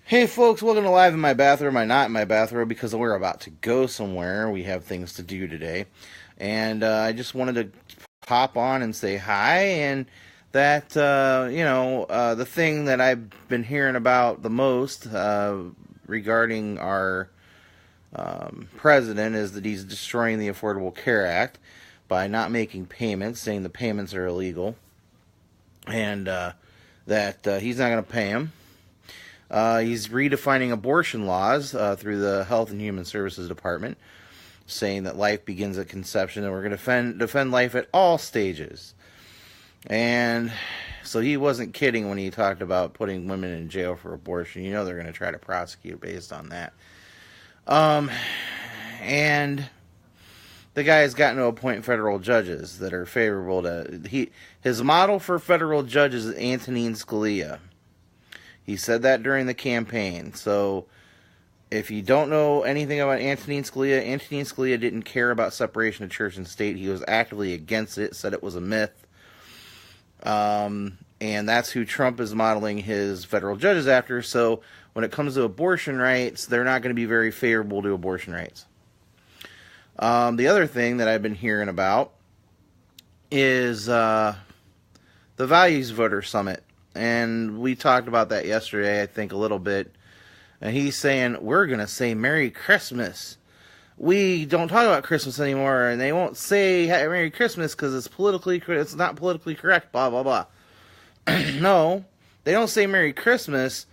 Hey folks, welcome to Live in My Bathroom. I'm not in my bathroom because we're about to go somewhere. We have things to do today. And I just wanted to pop on and say hi. And that, the thing that I've been hearing about the most regarding our president is that he's destroying the Affordable Care Act by not making payments, saying the payments are illegal. And that he's not going to pay them. He's redefining abortion laws through the Health and Human Services Department, saying that life begins at conception and we're going to defend life at all stages. And so he wasn't kidding when he talked about putting women in jail for abortion. You know they're going to try to prosecute based on that. And the guy has gotten to appoint federal judges that are favorable to... His model for federal judges is Antonin Scalia. He said that during the campaign. So, if you don't know anything about Antonin Scalia didn't care about separation of church and state. He was actively against it, said it was a myth. And that's who Trump is modeling his federal judges after. So, when it comes to abortion rights, they're not going to be very favorable to abortion rights. The other thing that I've been hearing about is the Values Voter Summit. And we talked about that yesterday, I think, a little bit. And he's saying, we're going to say Merry Christmas. We don't talk about Christmas anymore, and they won't say Merry Christmas because it's not politically correct, blah, blah, blah. No, they don't say Merry Christmas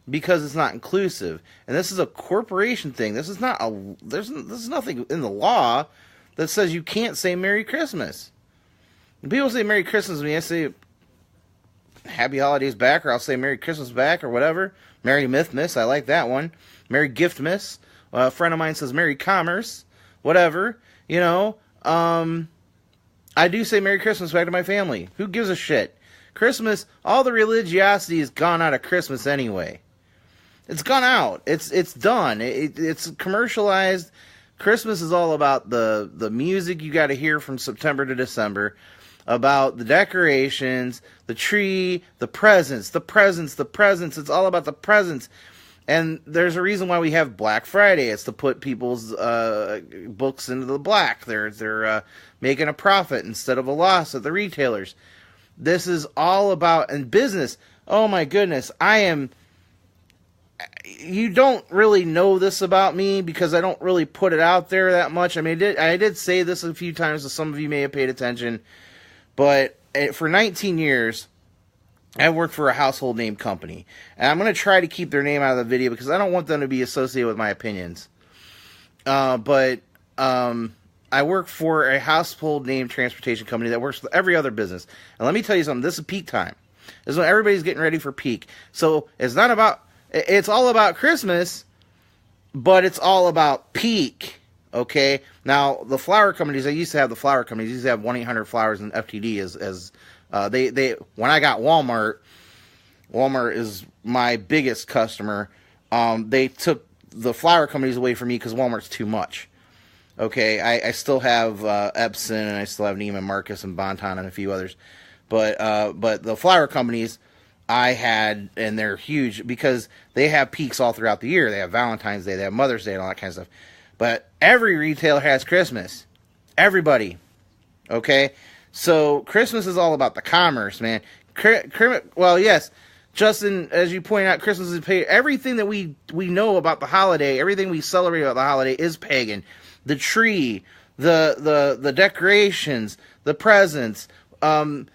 because it's not inclusive. And this is a corporation thing. This is there's nothing in the law that says you can't say Merry Christmas. When people say Merry Christmas, when I say Happy Holidays back, or I'll say Merry Christmas back, or whatever. Merry Mythmas, I like that one. Merry Giftmas. A friend of mine says Merry Commerce. Whatever. I do say Merry Christmas back to my family. Who gives a shit? Christmas, all the religiosity is gone out of Christmas anyway. It's gone out. It's done. It's commercialized. Christmas is all about the music you got to hear from September to December. About the decorations, the tree, the presents. It's all about the presents. And there's a reason why we have Black Friday. It's to put people's books into the black. They're making a profit instead of a loss at the retailers. This is all about, and business. Oh my goodness, you don't really know this about me because I don't really put it out there that much. I mean, I did say this a few times, so some of you may have paid attention. But for 19 years, I worked for a household name company. And I'm going to try to keep their name out of the video because I don't want them to be associated with my opinions. But I work for a household name transportation company that works with every other business. And let me tell you something. This is peak time. This is when everybody's getting ready for peak. So it's all about Christmas, but it's all about peak. Okay, now the flower companies. I used to have the flower companies. I used to have 1-800-Flowers and FTD as they. When I got Walmart is my biggest customer. They took the flower companies away from me because Walmart's too much. Okay, I still have Epson and I still have Neiman Marcus and Bonton and a few others, but the flower companies I had, and they're huge because they have peaks all throughout the year. They have Valentine's Day, they have Mother's Day, and all that kind of stuff. But every retailer has Christmas. Everybody. Okay? So, Christmas is all about the commerce, man. Well, yes, Justin, as you point out, Christmas is pagan. Everything that we know about the holiday, everything we celebrate about the holiday is pagan. The tree, the decorations, the presents. None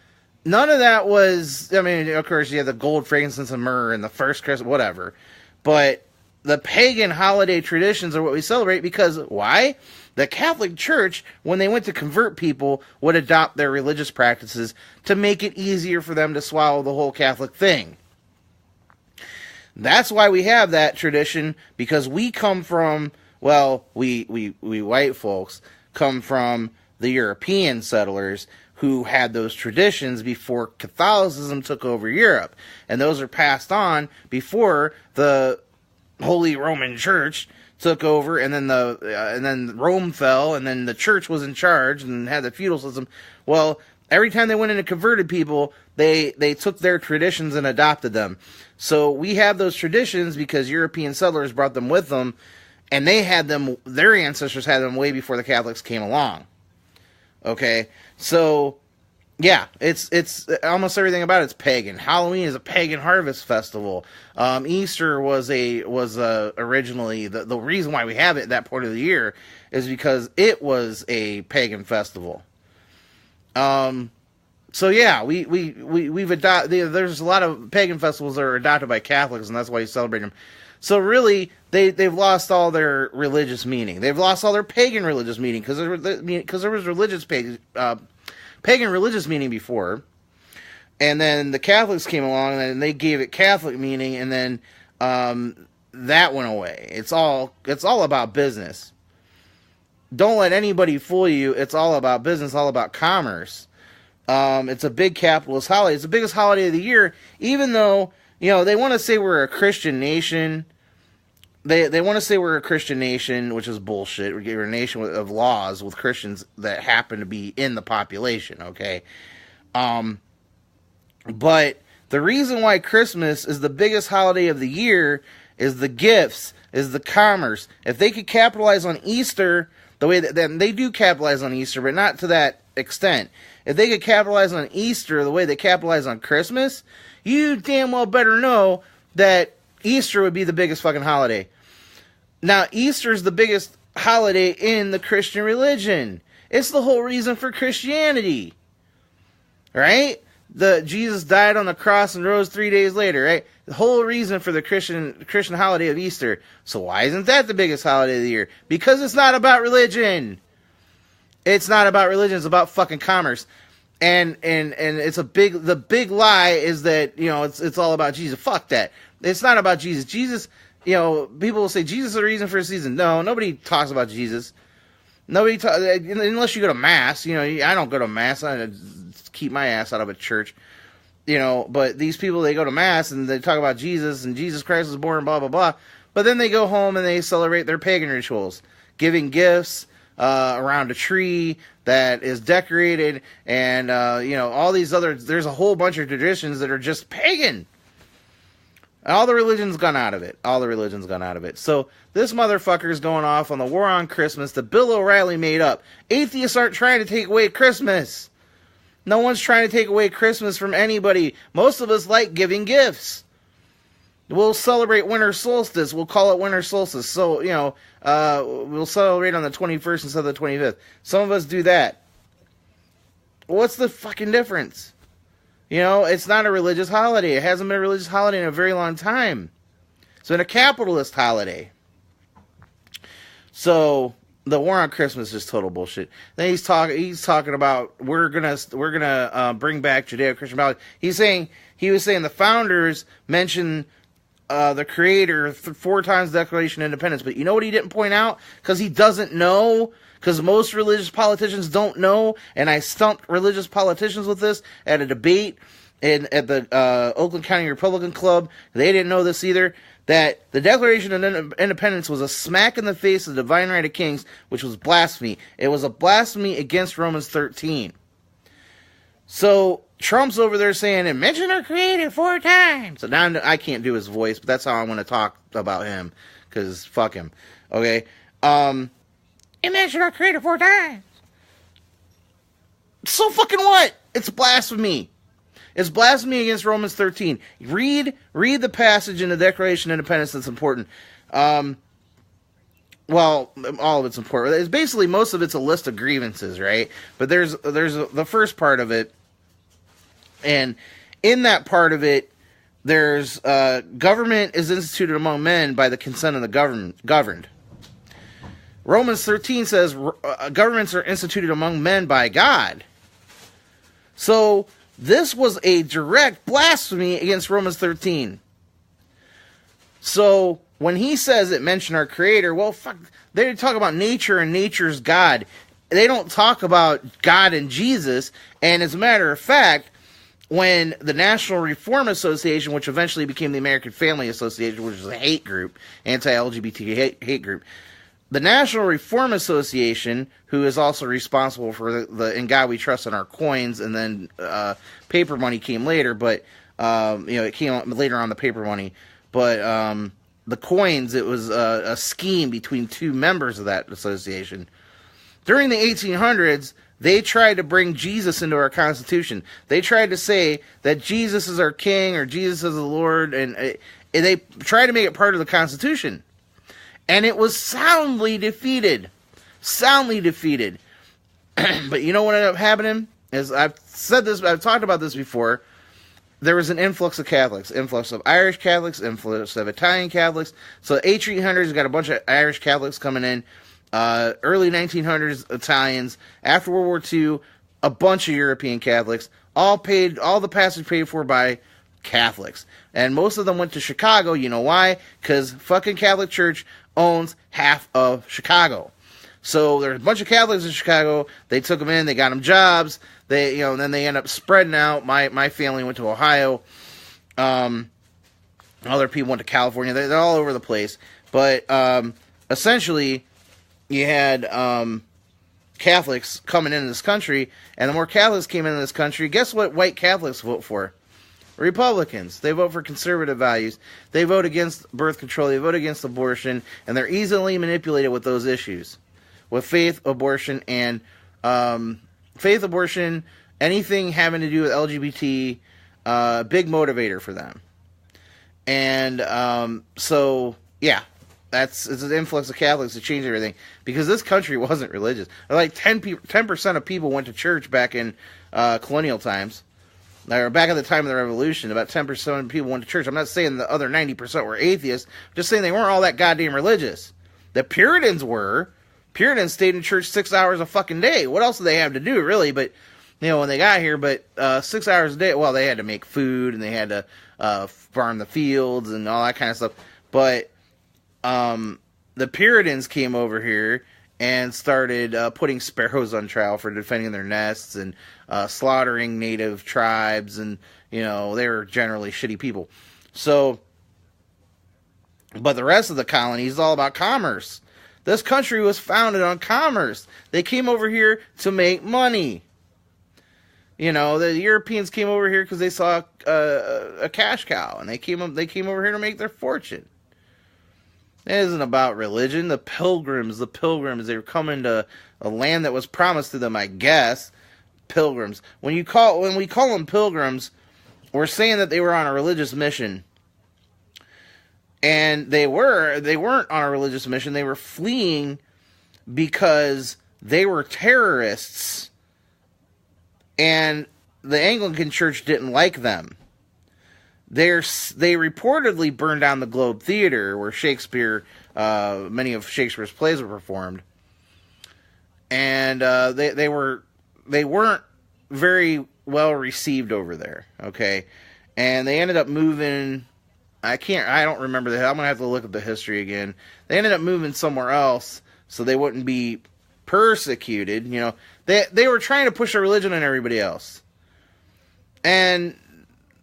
of that was, I mean, of course, you have the gold, frankincense, and myrrh and the first Christmas, whatever. But the pagan holiday traditions are what we celebrate because, why? The Catholic Church, when they went to convert people, would adopt their religious practices to make it easier for them to swallow the whole Catholic thing. That's why we have that tradition, because we come from, well, we white folks come from the European settlers who had those traditions before Catholicism took over Europe. And those are passed on before the Holy Roman Church took over, and then Rome fell, and then the church was in charge and had the feudal system. Well, Every time they went into converted people, they took their traditions and adopted them. So we have those traditions because European settlers brought them with them, and they had them, their ancestors had them way before the Catholics came along. Okay? So, yeah, it's almost everything about it's pagan. Halloween is a pagan harvest festival. Easter was originally, the reason why we have it that part of the year is because it was a pagan festival. So yeah, we've adopted, there's a lot of pagan festivals that are adopted by Catholics, and that's why you celebrate them. So really, they've lost all their religious meaning. They've lost all their pagan religious meaning, because there was religious pagan religious meaning before, and then the Catholics came along and they gave it Catholic meaning, and then that went away. It's all about business. Don't let anybody fool you. It's all about business, all about commerce. It's a big capitalist holiday. It's the biggest holiday of the year, even though, they want to say we're a Christian nation. They want to say we're a Christian nation, which is bullshit. We're a nation of laws with Christians that happen to be in the population, okay? But the reason why Christmas is the biggest holiday of the year is the gifts, is the commerce. If they could capitalize on Easter the way that then they do capitalize on Easter, but not to that extent. If they could capitalize on Easter the way they capitalize on Christmas, you damn well better know that Easter would be the biggest fucking holiday. Now, Easter is the biggest holiday in the Christian religion. It's the whole reason for Christianity. Right? Jesus died on the cross and rose 3 days later, right? The whole reason for the Christian holiday of Easter. So why isn't that the biggest holiday of the year? Because it's not about religion. It's not about religion, it's about fucking commerce. And it's the big lie is that, it's all about Jesus. Fuck that. It's not about Jesus. Jesus, people will say Jesus is the reason for the season. No, nobody talks about Jesus. Unless you go to mass. I don't go to mass. I keep my ass out of a church. But these people, they go to mass and they talk about Jesus and Jesus Christ was born, blah, blah, blah. But then they go home and they celebrate their pagan rituals, giving gifts around a tree that is decorated, and all these other. There's a whole bunch of traditions that are just pagan. All the religion's gone out of it. So this motherfucker is going off on the war on Christmas that Bill O'Reilly made up. Atheists aren't trying to take away Christmas. No one's trying to take away Christmas from anybody. Most of us like giving gifts. We'll celebrate winter solstice. We'll call it winter solstice. So, we'll celebrate on the 21st instead of the 25th. Some of us do that. What's the fucking difference? It's not a religious holiday. It hasn't been a religious holiday in a very long time. It's been a capitalist holiday. So the war on Christmas is total bullshit. Then he's talking about we're gonna bring back Judeo-Christian values. He was saying the founders mentioned the Creator 4 times the Declaration of Independence. But you know what he didn't point out? Because he doesn't know. Because most religious politicians don't know. And I stumped religious politicians with this at a debate at the Oakland County Republican Club. They didn't know this either. That the Declaration of Independence was a smack in the face of the divine right of kings, which was blasphemy. It was a blasphemy against Romans 13. So Trump's over there saying, and mention our Creator 4 times. So now I can't do his voice, but that's how I want to talk about him, because fuck him. Okay? And mention our Creator 4 times. So fucking what? It's blasphemy. It's blasphemy against Romans 13. Read the passage in the Declaration of Independence that's important. Well, all of it's important. It's basically, most of it's a list of grievances, right? But there's the first part of it, and in that part of it, there's government is instituted among men by the consent of the governed. Romans 13 says governments are instituted among men by God. So this was a direct blasphemy against Romans 13. So when he says it mentioned our Creator, well, fuck, they talk about nature and nature's God. They don't talk about God and Jesus. And as a matter of fact, when the National Reform Association, which eventually became the American Family Association, which is a hate group, anti-LGBT hate group, The National Reform Association, who is also responsible for the "In God We Trust" on our coins, and then paper money came later, but it came later on the paper money. But the coins, it was a scheme between two members of that association. During the 1800s, they tried to bring Jesus into our Constitution. They tried to say that Jesus is our King or Jesus is the Lord, and they tried to make it part of the Constitution. And it was soundly defeated. Soundly defeated. But you know what ended up happening? As I've said this, I've talked about this before. There was an influx of Catholics. Influx of Irish Catholics, influx of Italian Catholics. So the 1800s got a bunch of Irish Catholics coming in. Early 1900s Italians. After World War II, a bunch of European Catholics. All the passage paid for by Catholics. And most of them went to Chicago. You know why? Because fucking Catholic Church owns half of Chicago. So there's a bunch of Catholics in Chicago. They took them in. They got them jobs. And then they end up spreading out. My family went to Ohio. Other people went to California. They're all over the place. But essentially, you had Catholics coming into this country, and the more Catholics came into this country, guess what white Catholics vote for? Republicans. They vote for conservative values. They vote against birth control. They vote against abortion, and they're easily manipulated with those issues. With faith, abortion, and anything having to do with LGBT, big motivator for them. And so, yeah, it's an influx of Catholics to change everything, because this country wasn't religious. Like 10% of people went to church back in colonial times. Or back at the time of the Revolution, about 10% of people went to church. I'm not saying the other 90% were atheists. I'm just saying they weren't all that goddamn religious. The Puritans were. Puritans stayed in church 6 hours a fucking day. What else did they have to do, really? But, when they got here, 6 hours a day, well, they had to make food, and they had to farm the fields, and all that kind of stuff. But the Puritans came over here and started putting sparrows on trial for defending their nests, and slaughtering native tribes, and, they were generally shitty people. So, but the rest of the colonies is all about commerce. This country was founded on commerce. They came over here to make money. The Europeans came over here because they saw a cash cow, and they came over here to make their fortune. It isn't about religion. The pilgrims, they were coming to a land that was promised to them, I guess. Pilgrims. When we call them pilgrims, we're saying that they were on a religious mission. And they weren't on a religious mission. They were fleeing because they were terrorists, and the Anglican Church didn't like them. They reportedly burned down the Globe Theater, where many of Shakespeare's plays were performed, and they weren't very well received over there. Okay, and they ended up moving. I don't remember I'm gonna have to look at the history again. They ended up moving somewhere else so they wouldn't be persecuted. They were trying to push a religion on everybody else, and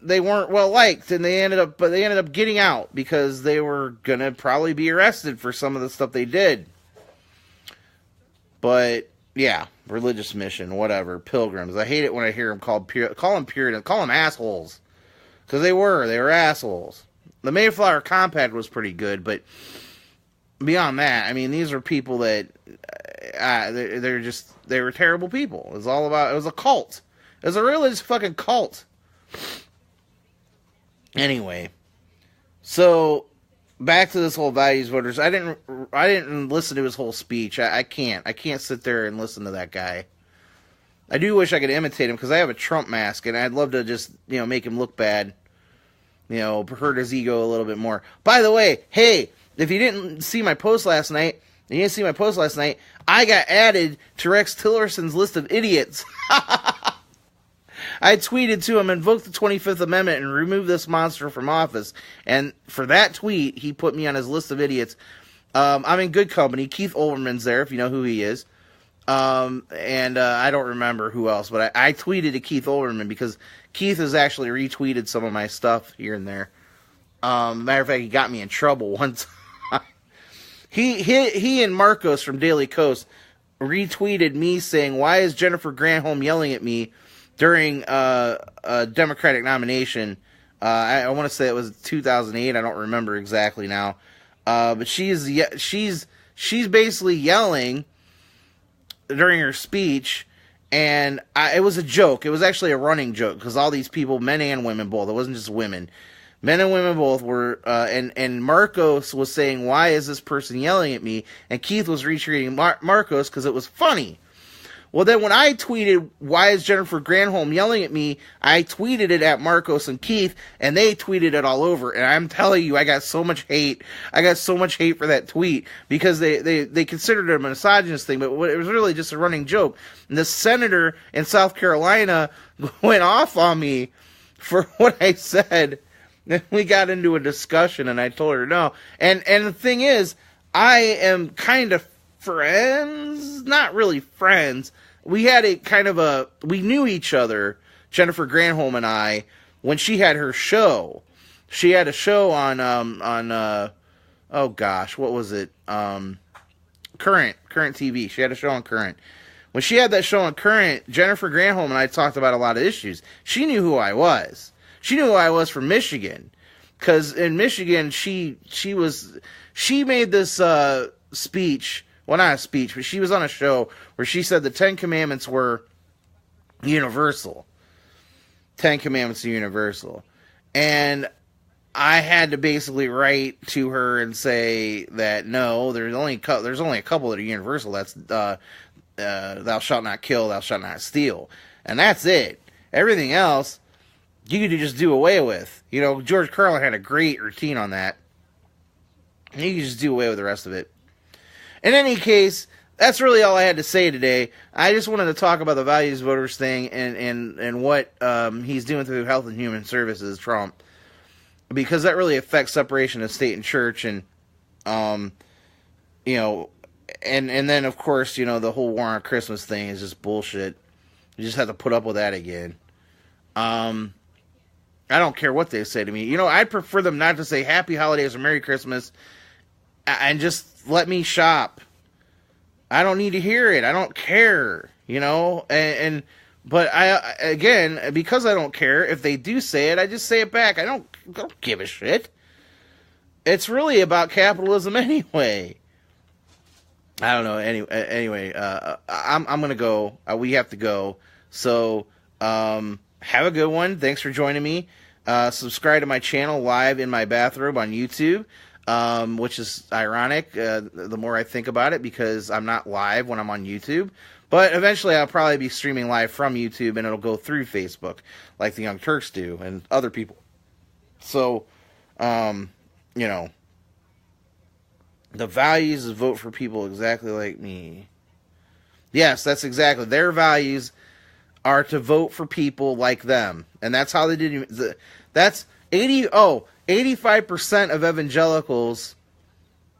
they weren't well liked, and they ended up getting out because they were gonna probably be arrested for some of the stuff they did. But yeah, religious mission, whatever, pilgrims. I hate it when I hear them call them Puritans, call them assholes, because they were assholes. The Mayflower Compact was pretty good, but beyond that, I mean, these are people that they were terrible people. It was a cult. It was a religious fucking cult. Anyway, so back to this whole values voters. I didn't listen to his whole speech. I can't sit there and listen to that guy. I do wish I could imitate him, because I have a Trump mask, and I'd love to just make him look bad. Hurt his ego a little bit more. By the way, hey, if you didn't see my post last night, I got added to Rex Tillerson's list of idiots. I tweeted to him, invoke the 25th Amendment and remove this monster from office. And for that tweet, he put me on his list of idiots. I'm in good company. Keith Olbermann's there, if you know who he is. And I don't remember who else, but I tweeted to Keith Olbermann because Keith has actually retweeted some of my stuff here and there. Matter of fact, he got me in trouble one time. He and Marcos from Daily Coast retweeted me saying, "Why is Jennifer Granholm yelling at me during a Democratic nomination?" I want to say it was 2008. I don't remember exactly now. But she's basically yelling during her speech, and it was a joke. It was actually a running joke because all these people, men and women both, it wasn't just women. Men and women both were, and Marcos was saying, "Why is this person yelling at me?" And Keith was retweeting Marcos because it was funny. Well, then when I tweeted, "Why is Jennifer Granholm yelling at me?" I tweeted it at Marcos and Keith, and they tweeted it all over. And I'm telling you, I got so much hate. I got so much hate for that tweet because they considered it a misogynist thing, but it was really just a running joke. And the senator in South Carolina went off on me for what I said. Then we got into a discussion, and I told her no. And the thing is, I am kind of friends, not really friends. We had we knew each other, Jennifer Granholm and I, when she had her show. She had a show on oh gosh, what was it? Current TV. She had a show on Current. When she had that show on Current, Jennifer Granholm and I talked about a lot of issues. She knew who I was. She knew who I was from Michigan, because in Michigan she made this speech. Well, not a speech, but she was on a show where she said the Ten Commandments were universal. Ten Commandments are universal, and I had to basically write to her and say that no, there's only a couple that are universal. That's thou shalt not kill, thou shalt not steal, and that's it. Everything else you could just do away with. You know, George Carlin had a great routine on that. You could just do away with the rest of it. In any case, that's really all I had to say today. I just wanted to talk about the values voters thing and what he's doing through Health and Human Services, Trump, because that really affects separation of state and church, and you know, and then of course, you know, the whole war on Christmas thing is just bullshit. You just have to put up with that again. I don't care what they say to me. You know, I'd prefer them not to say Happy Holidays or Merry Christmas and just let me shop. I don't need to hear it. I don't care, you know, but again, because I don't care, if they do say it, I just say it back. I don't give a shit. It's really about capitalism anyway. I don't know. Anyway, I'm going to go. We have to go. So, have a good one. Thanks for joining me. Subscribe to my channel live in my bathrobe on YouTube, which is ironic the more I think about it, because I'm not live when I'm on YouTube. But eventually I'll probably be streaming live from YouTube, and it'll go through Facebook like the Young Turks do and other people. So, you know, the values is vote for people exactly like me. Yes, that's exactly. Their values are to vote for people like them. And that's how they did. That's 85% of evangelicals.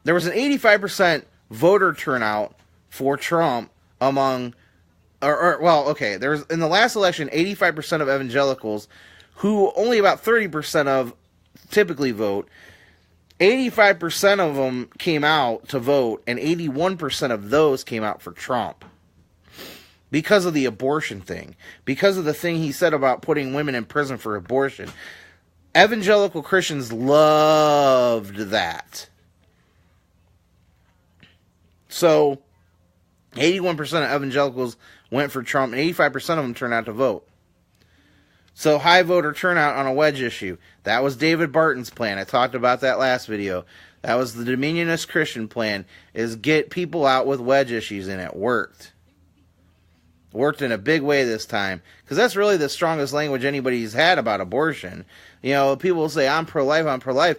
There was an 85% voter turnout for Trump among, there was, in the last election, 85% of evangelicals, who only about 30% of typically vote, 85% of them came out to vote, and 81% of those came out for Trump. Because of the abortion thing. Because of the thing he said about putting women in prison for abortion. Evangelical Christians loved that. So, 81% of evangelicals went for Trump, and 85% of them turned out to vote. So, high voter turnout on a wedge issue. That was David Barton's plan. I talked about that last video. That was the Dominionist Christian plan, is get people out with wedge issues, and it worked. Worked in a big way this time, because that's really the strongest language anybody's had about abortion. You know, people will say, I'm pro-life, I'm pro-life.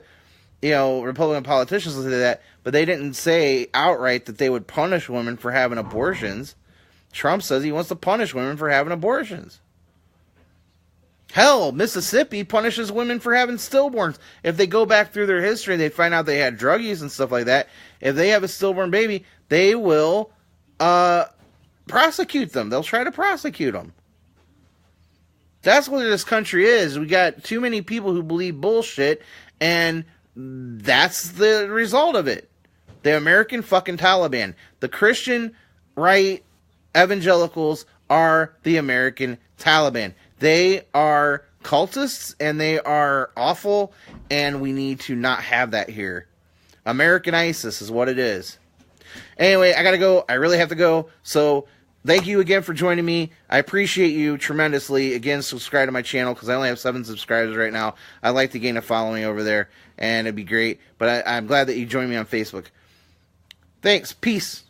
You know, Republican politicians will say that, but they didn't say outright that they would punish women for having abortions. Trump says he wants to punish women for having abortions. Hell, Mississippi punishes women for having stillborns. If they go back through their history, they find out they had drug use and stuff like that. If they have a stillborn baby, they will prosecute them. They'll try to prosecute them. That's what this country is. We got too many people who believe bullshit, and that's the result of it. The American fucking Taliban. The Christian right evangelicals are the American Taliban. They are cultists and they are awful, and we need to not have that here. American ISIS is what it is. Anyway, I gotta go. I really have to go. So thank you again for joining me. I appreciate you tremendously. Again, subscribe to my channel because I only have 7 subscribers right now. I'd like to gain a following over there, and it'd be great. But I'm glad that you joined me on Facebook. Thanks. Peace.